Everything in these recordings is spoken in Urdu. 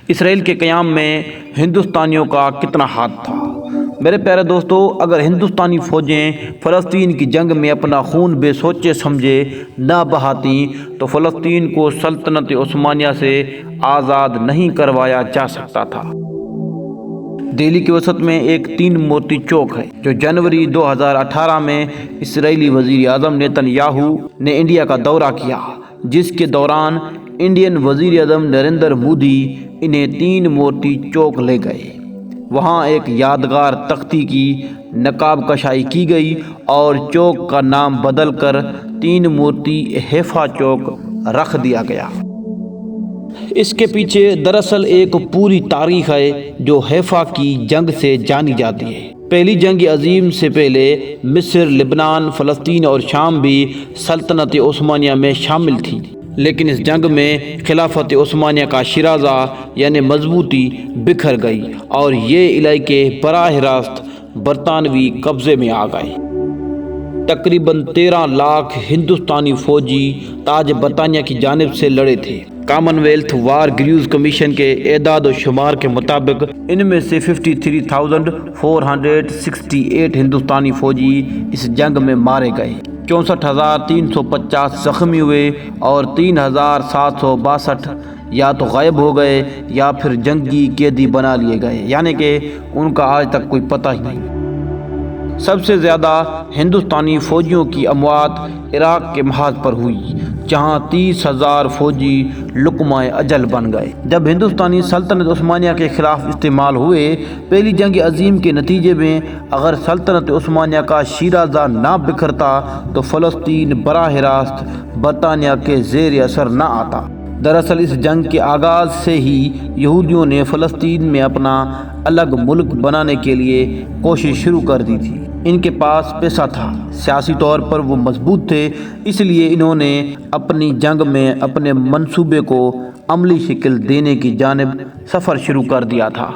اسرائیل کے قیام میں ہندوستانیوں کا کتنا ہاتھ تھا؟ میرے پیارے دوستو، اگر ہندوستانی فوجیں فلسطین کی جنگ میں اپنا خون بے سوچے سمجھے نہ بہاتیں تو فلسطین کو سلطنت عثمانیہ سے آزاد نہیں کروایا جا سکتا تھا۔ دہلی کے وسط میں ایک 3 مورتی چوک ہے جو جنوری 2018 میں اسرائیلی وزیر اعظم نیتن یاہو نے انڈیا کا دورہ کیا، جس کے دوران انڈین وزیر اعظم نریندر مودی انہیں 3 مورتی چوک لے گئے۔ وہاں ایک یادگار تختی کی نقاب کشائی کی گئی اور چوک کا نام بدل کر 3 مورتی حیفا چوک رکھ دیا گیا۔ اس کے پیچھے دراصل ایک پوری تاریخ ہے جو حیفا کی جنگ سے جانی جاتی ہے۔ پہلی جنگ عظیم سے پہلے مصر، لبنان، فلسطین اور شام بھی سلطنت عثمانیہ میں شامل تھی، لیکن اس جنگ میں خلافت عثمانیہ کا شیرازہ یعنی مضبوطی بکھر گئی اور یہ علاقے براہ راست برطانوی قبضے میں آ گئے۔ تقریباً 13 لاکھ ہندوستانی فوجی تاج برطانیہ کی جانب سے لڑے تھے۔ کامن ویلتھ وار گریوز کمیشن کے اعداد و شمار کے مطابق ان میں سے 53,468 ہندوستانی فوجی اس جنگ میں مارے گئے، 64,350 زخمی ہوئے اور 3,762 یا تو غائب ہو گئے یا پھر جنگی قیدی بنا لیے گئے، یعنی کہ ان کا آج تک کوئی پتہ ہی نہیں۔ سب سے زیادہ ہندوستانی فوجیوں کی اموات عراق کے محاذ پر ہوئی، جہاں 30,000 فوجی لقمہ اجل بن گئے۔ جب ہندوستانی سلطنت عثمانیہ کے خلاف استعمال ہوئے پہلی جنگ عظیم کے نتیجے میں اگر سلطنت عثمانیہ کا شیرازہ نہ بکھرتا تو فلسطین براہ راست برطانیہ کے زیر اثر نہ آتا۔ دراصل اس جنگ کے آغاز سے ہی یہودیوں نے فلسطین میں اپنا الگ ملک بنانے کے لیے کوشش شروع کر دی تھی۔ ان کے پاس پیسہ تھا، سیاسی طور پر وہ مضبوط تھے، اس لیے انہوں نے اپنی جنگ میں اپنے منصوبے کو عملی شکل دینے کی جانب سفر شروع کر دیا تھا۔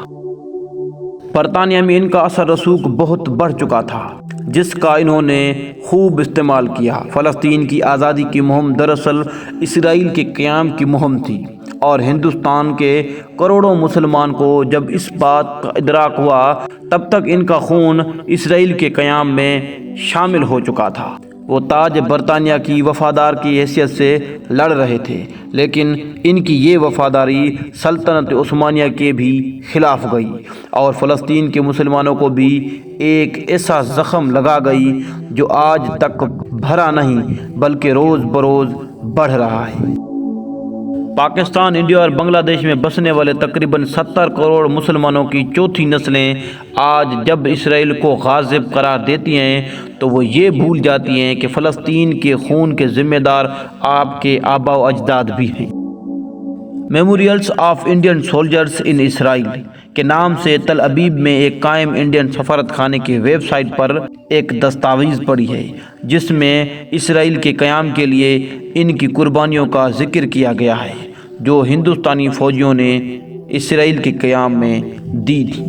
برطانیہ میں ان کا اثر رسوخ بہت بڑھ چکا تھا، جس کا انہوں نے خوب استعمال کیا۔ فلسطین کی آزادی کی مہم دراصل اسرائیل کے قیام کی مہم تھی، اور ہندوستان کے کروڑوں مسلمان کو جب اس بات کا ادراک ہوا تب تک ان کا خون اسرائیل کے قیام میں شامل ہو چکا تھا۔ وہ تاج برطانیہ کی وفادار کی حیثیت سے لڑ رہے تھے، لیکن ان کی یہ وفاداری سلطنت عثمانیہ کے بھی خلاف گئی اور فلسطین کے مسلمانوں کو بھی ایک ایسا زخم لگا گئی جو آج تک بھرا نہیں بلکہ روز بروز بڑھ رہا ہے۔ پاکستان، انڈیا اور بنگلہ دیش میں بسنے والے تقریباً 70 کروڑ مسلمانوں کی چوتھی نسلیں آج جب اسرائیل کو غاصب قرار دیتی ہیں تو وہ یہ بھول جاتی ہیں کہ فلسطین کے خون کے ذمہ دار آپ کے آباء و اجداد بھی ہیں۔ میموریلز آف انڈین سولجرز ان اسرائیل کے نام سے تل ابیب میں ایک قائم انڈین سفارت خانے کی ویب سائٹ پر ایک دستاویز پڑی ہے، جس میں اسرائیل کے قیام کے لیے ان کی قربانیوں کا ذکر کیا گیا ہے جو ہندوستانی فوجیوں نے اسرائیل کے قیام میں دی تھی۔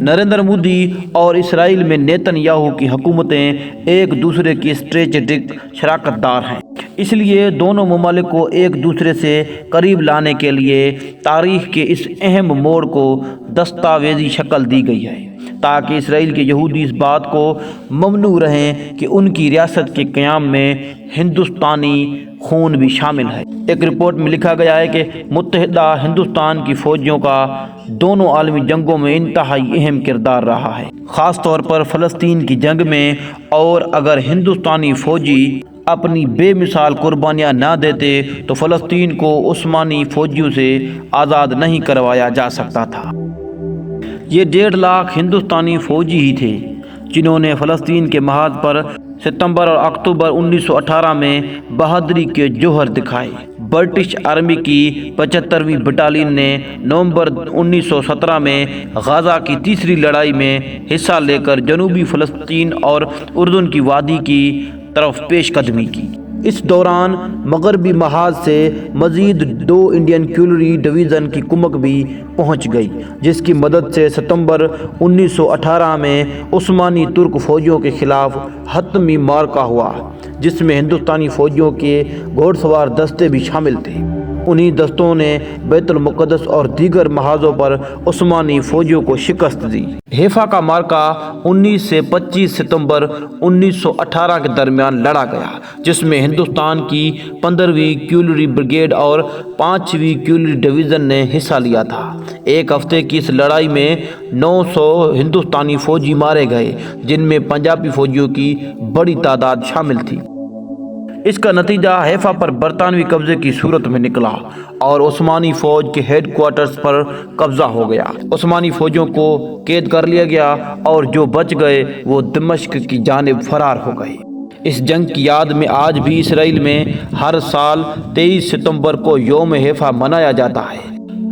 نریندر مودی اور اسرائیل میں نیتن یاہو کی حکومتیں ایک دوسرے کی اسٹریٹجک شراکت دار ہیں، اس لیے دونوں ممالک کو ایک دوسرے سے قریب لانے کے لیے تاریخ کے اس اہم موڑ کو دستاویزی شکل دی گئی ہے تاکہ اسرائیل کے یہودی اس بات کو ممنوع رہیں کہ ان کی ریاست کے قیام میں ہندوستانی خون بھی شامل ہے۔ ایک رپورٹ میں لکھا گیا ہے کہ متحدہ ہندوستان کی فوجیوں کا دونوں عالمی جنگوں میں انتہائی اہم کردار رہا ہے، خاص طور پر فلسطین کی جنگ میں، اور اگر ہندوستانی فوجی اپنی بے مثال قربانیاں نہ دیتے تو فلسطین کو عثمانی فوجیوں سے آزاد نہیں کروایا جا سکتا تھا۔ یہ 1.5 لاکھ ہندوستانی فوجی ہی تھے جنہوں نے فلسطین کے محاذ پر ستمبر اور اکتوبر 1918 میں بہادری کے جوہر دکھائے۔ برٹش آرمی کی 75ویں بٹالین نے نومبر 1917 میں غزہ کی تیسری لڑائی میں حصہ لے کر جنوبی فلسطین اور اردن کی وادی کی طرف پیش قدمی کی۔ اس دوران مغربی محاذ سے مزید 2 انڈین کیولری ڈویژن کی کمک بھی پہنچ گئی، جس کی مدد سے ستمبر 1918 میں عثمانی ترک فوجیوں کے خلاف حتمی معرکہ ہوا، جس میں ہندوستانی فوجیوں کے گھوڑ سوار دستے بھی شامل تھے۔ انہی دستوں نے بیت المقدس اور دیگر محاذوں پر عثمانی فوجیوں کو شکست دی۔ حیفا کا معرکہ 19 سے 25 ستمبر 1918 کے درمیان لڑا گیا، جس میں ہندوستان کی 15ویں کیولری بریگیڈ اور 5ویں کیولری ڈویژن نے حصہ لیا تھا۔ ایک ہفتے کی اس لڑائی میں 900 ہندوستانی فوجی مارے گئے، جن میں پنجابی فوجیوں کی بڑی تعداد شامل تھی۔ اس کا نتیجہ حیفا پر برطانوی قبضے کی صورت میں نکلا اور عثمانی فوج کے ہیڈ کوارٹرز پر قبضہ ہو گیا۔ عثمانی فوجیوں کو قید کر لیا گیا اور جو بچ گئے وہ دمشق کی جانب فرار ہو گئے۔ اس جنگ کی یاد میں آج بھی اسرائیل میں ہر سال 23 ستمبر کو یوم حیفا منایا جاتا ہے۔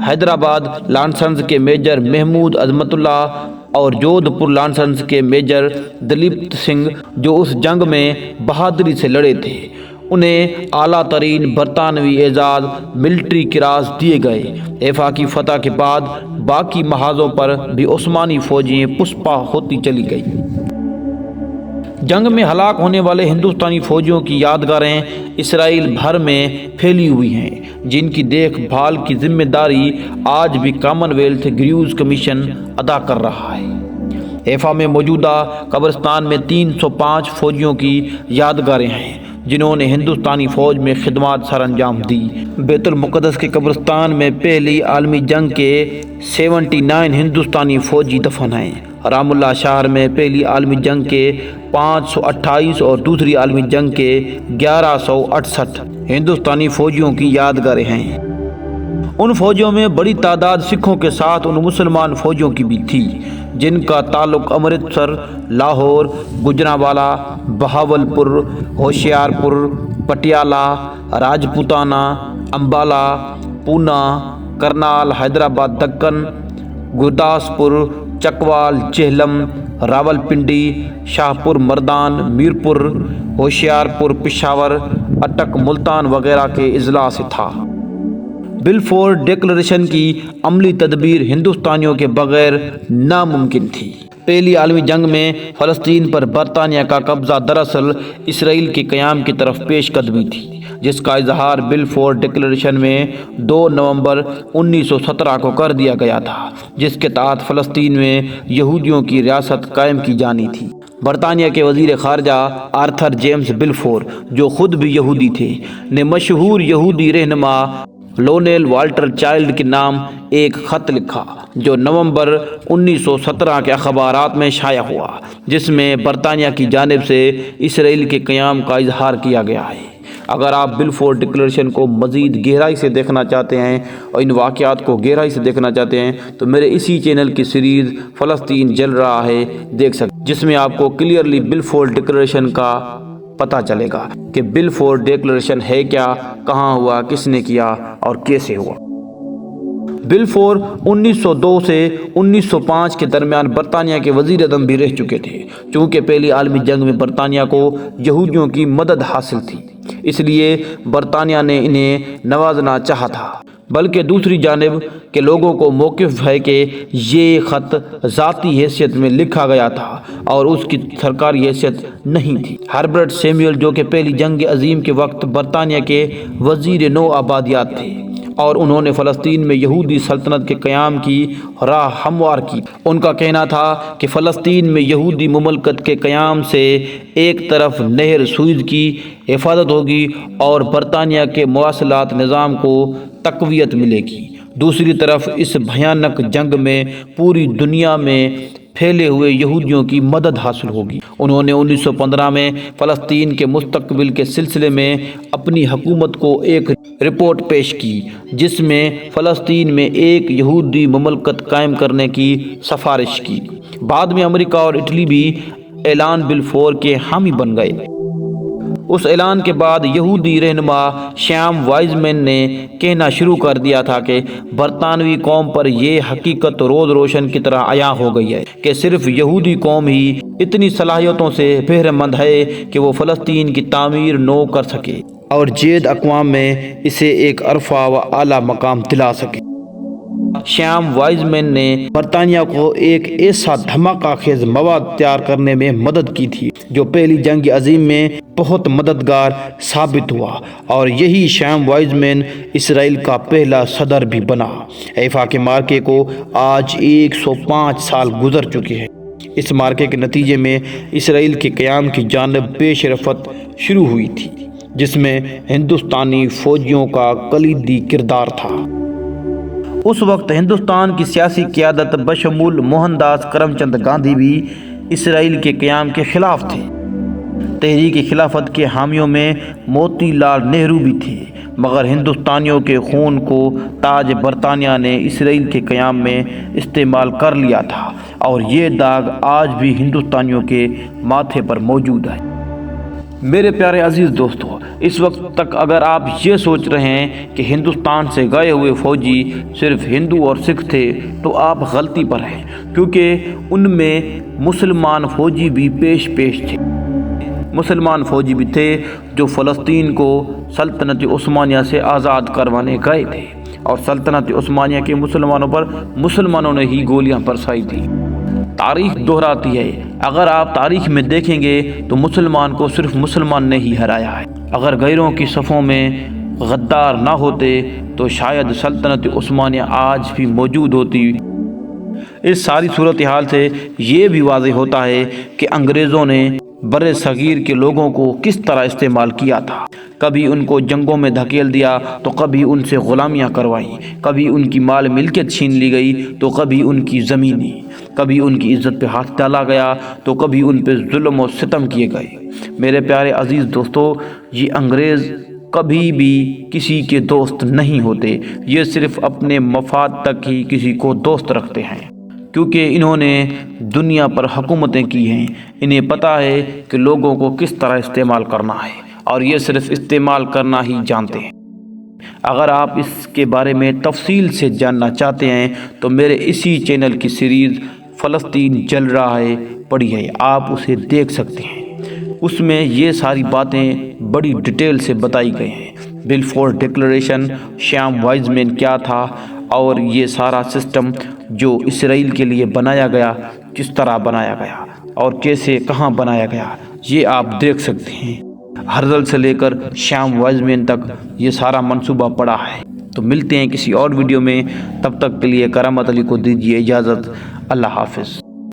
حیدرآباد لانسنز کے میجر محمود عظمت اللہ اور جودھ پور لانسنز کے میجر دلیپ سنگھ، جو اس جنگ میں بہادری سے لڑے تھے، انہیں اعلیٰ ترین برطانوی اعزاز ملٹری کراس دیے گئے۔ حیفا کی فتح کے بعد باقی محاذوں پر بھی عثمانی فوجیں پسپا ہوتی چلی گئیں۔ جنگ میں ہلاک ہونے والے ہندوستانی فوجیوں کی یادگاریں اسرائیل بھر میں پھیلی ہوئی ہیں، جن کی دیکھ بھال کی ذمہ داری آج بھی کامن ویلتھ گریوز کمیشن ادا کر رہا ہے۔ حیفا میں موجودہ قبرستان میں 305 فوجیوں کی یادگاریں ہیں جنہوں نے ہندوستانی فوج میں خدمات سر انجام دی۔ بیت المقدس کے قبرستان میں پہلی عالمی جنگ کے 79 ہندوستانی فوجی دفن ہیں۔ رام اللہ شہر میں پہلی عالمی جنگ کے 528 اور دوسری عالمی جنگ کے 1168 ہندوستانی فوجیوں کی یادگاریں ہیں۔ ان فوجیوں میں بڑی تعداد سکھوں کے ساتھ ان مسلمان فوجیوں کی بھی تھی جن کا تعلق امرتسر، لاہور، گجرانوالہ، بہاولپور، ہوشیار پور، پٹیالہ، راجپوتانہ، امبالہ، پونا، کرنال، حیدرآباد دکن، گرداسپور، چکوال، جہلم، راولپنڈی، شاہپور مردان، میرپور، ہوشیار پور، پشاور، اٹک، ملتان وغیرہ کے اضلاع سے تھا۔ بلفور ڈکلریشن کی عملی تدبیر ہندوستانیوں کے بغیر ناممکن تھی۔ پہلی عالمی جنگ میں فلسطین پر برطانیہ کا قبضہ دراصل اسرائیل کے قیام کی طرف پیش قدمی تھی، جس کا اظہار بلفور ڈکلریشن میں 2 نومبر 1917 کو کر دیا گیا تھا، جس کے تحت فلسطین میں یہودیوں کی ریاست قائم کی جانی تھی۔ برطانیہ کے وزیر خارجہ آرتھر جیمز بلفور، جو خود بھی یہودی تھے، نے مشہور یہودی رہنما لونیل والٹر چائلڈ کے نام ایک خط لکھا جو نومبر 1917 کے اخبارات میں شائع ہوا، جس میں برطانیہ کی جانب سے اسرائیل کے قیام کا اظہار کیا گیا ہے۔ اگر آپ بلفور ڈکلریشن کو مزید گہرائی سے دیکھنا چاہتے ہیں اور ان واقعات کو گہرائی سے دیکھنا چاہتے ہیں تو میرے اسی چینل کی سیریز فلسطین جل رہا ہے دیکھ سکتے، جس میں آپ کو کلیئرلی بلفور ڈکلریشن کا پتہ چلے گا کہ بلفور ڈکلریشن ہے کیا، کہاں ہوا، کس نے کیا اور کیسے ہوا۔ بلفور 1902 سے 1905 کے درمیان برطانیہ کے وزیر اعظم بھی رہ چکے تھے۔ چونکہ پہلی عالمی جنگ میں برطانیہ کو یہودیوں کی مدد حاصل تھی، اس لیے برطانیہ نے انہیں نوازنا چاہا تھا، بلکہ دوسری جانب کے لوگوں کو موقف ہے کہ یہ خط ذاتی حیثیت میں لکھا گیا تھا اور اس کی سرکاری حیثیت نہیں تھی۔ ہربرٹ سیموئل، جو کہ پہلی جنگ عظیم کے وقت برطانیہ کے وزیر نو آبادیات تھے اور انہوں نے فلسطین میں یہودی سلطنت کے قیام کی راہ ہموار کی، ان کا کہنا تھا کہ فلسطین میں یہودی مملکت کے قیام سے ایک طرف نہر سوئز کی حفاظت ہوگی اور برطانیہ کے مواصلات نظام کو تقویت ملے گی، دوسری طرف اس بھیانک جنگ میں پوری دنیا میں پھیلے ہوئے یہودیوں کی مدد حاصل ہوگی۔ انہوں نے 1915 میں فلسطین کے مستقبل کے سلسلے میں اپنی حکومت کو ایک رپورٹ پیش کی، جس میں فلسطین میں ایک یہودی مملکت قائم کرنے کی سفارش کی۔ بعد میں امریکہ اور اٹلی بھی اعلان بلفور کے حامی بن گئے۔ اس اعلان کے بعد یہودی رہنما شیام وائزمین نے کہنا شروع کر دیا تھا کہ برطانوی قوم پر یہ حقیقت روز روشن کی طرح عیاں ہو گئی ہے کہ صرف یہودی قوم ہی اتنی صلاحیتوں سے بہرے مند ہے کہ وہ فلسطین کی تعمیر نو کر سکے اور جید اقوام میں اسے ایک عرفہ و اعلیٰ مقام دلا سکے۔ شیام وائزمین نے برطانیہ کو ایک ایسا دھماکہ خیز مواد تیار کرنے میں مدد کی تھی جو پہلی جنگ عظیم میں بہت مددگار ثابت ہوا، اور یہی شیام وائزمین اسرائیل کا پہلا صدر بھی بنا۔ حیفا کے مارکے کو آج 105 سال گزر چکے ہیں۔ اس مارکے کے نتیجے میں اسرائیل کے قیام کی جانب پیش رفت شروع ہوئی تھی، جس میں ہندوستانی فوجیوں کا کلیدی کردار تھا۔ اس وقت ہندوستان کی سیاسی قیادت بشمول موہن داس کرم چند گاندھی بھی اسرائیل کے قیام کے خلاف تھے۔ تحریک خلافت کے حامیوں میں موتی لال نہرو بھی تھے، مگر ہندوستانیوں کے خون کو تاج برطانیہ نے اسرائیل کے قیام میں استعمال کر لیا تھا، اور یہ داغ آج بھی ہندوستانیوں کے ماتھے پر موجود ہے۔ میرے پیارے عزیز دوستو، اس وقت تک اگر آپ یہ سوچ رہے ہیں کہ ہندوستان سے گئے ہوئے فوجی صرف ہندو اور سکھ تھے تو آپ غلطی پر ہیں، کیونکہ ان میں مسلمان فوجی بھی پیش تھے۔ مسلمان فوجی بھی تھے جو فلسطین کو سلطنت عثمانیہ سے آزاد کروانے گئے تھے، اور سلطنت عثمانیہ کے مسلمانوں پر مسلمانوں نے ہی گولیاں برسائی تھی۔ تاریخ دہراتی ہے، اگر آپ تاریخ میں دیکھیں گے تو مسلمان کو صرف مسلمان نے ہی ہرایا ہے۔ اگر غیروں کی صفوں میں غدار نہ ہوتے تو شاید سلطنت عثمانیہ آج بھی موجود ہوتی۔ اس ساری صورتحال سے یہ بھی واضح ہوتا ہے کہ انگریزوں نے برِ صغیر کے لوگوں کو کس طرح استعمال کیا تھا۔ کبھی ان کو جنگوں میں دھکیل دیا تو کبھی ان سے غلامیاں کروائیں، کبھی ان کی مال ملکیت چھین لی گئی تو کبھی ان کی زمینیں، کبھی ان کی عزت پہ ہاتھ ڈالا گیا تو کبھی ان پہ ظلم و ستم کیے گئے۔ میرے پیارے عزیز دوستو، یہ انگریز کبھی بھی کسی کے دوست نہیں ہوتے، یہ صرف اپنے مفاد تک ہی کسی کو دوست رکھتے ہیں، کیونکہ انہوں نے دنیا پر حکومتیں کی ہیں۔ انہیں پتہ ہے کہ لوگوں کو کس طرح استعمال کرنا ہے، اور یہ صرف استعمال کرنا ہی جانتے ہیں۔ اگر آپ اس کے بارے میں تفصیل سے جاننا چاہتے ہیں تو میرے اسی چینل کی سیریز فلسطین جل رہا ہے پڑی ہے، آپ اسے دیکھ سکتے ہیں۔ اس میں یہ ساری باتیں بڑی ڈیٹیل سے بتائی گئی ہیں۔ بلفور ڈکلیریشن، شیام وائزمین کیا تھا، اور یہ سارا سسٹم جو اسرائیل کے لیے بنایا گیا کس طرح بنایا گیا اور کیسے کہاں بنایا گیا، یہ آپ دیکھ سکتے ہیں۔ ہرزل سے لے کر شیام وائزمین تک یہ سارا منصوبہ پڑا ہے۔ تو ملتے ہیں کسی اور ویڈیو میں، تب تک کے لیے کرامت علی کو دیجیے اجازت۔ اللہ حافظ۔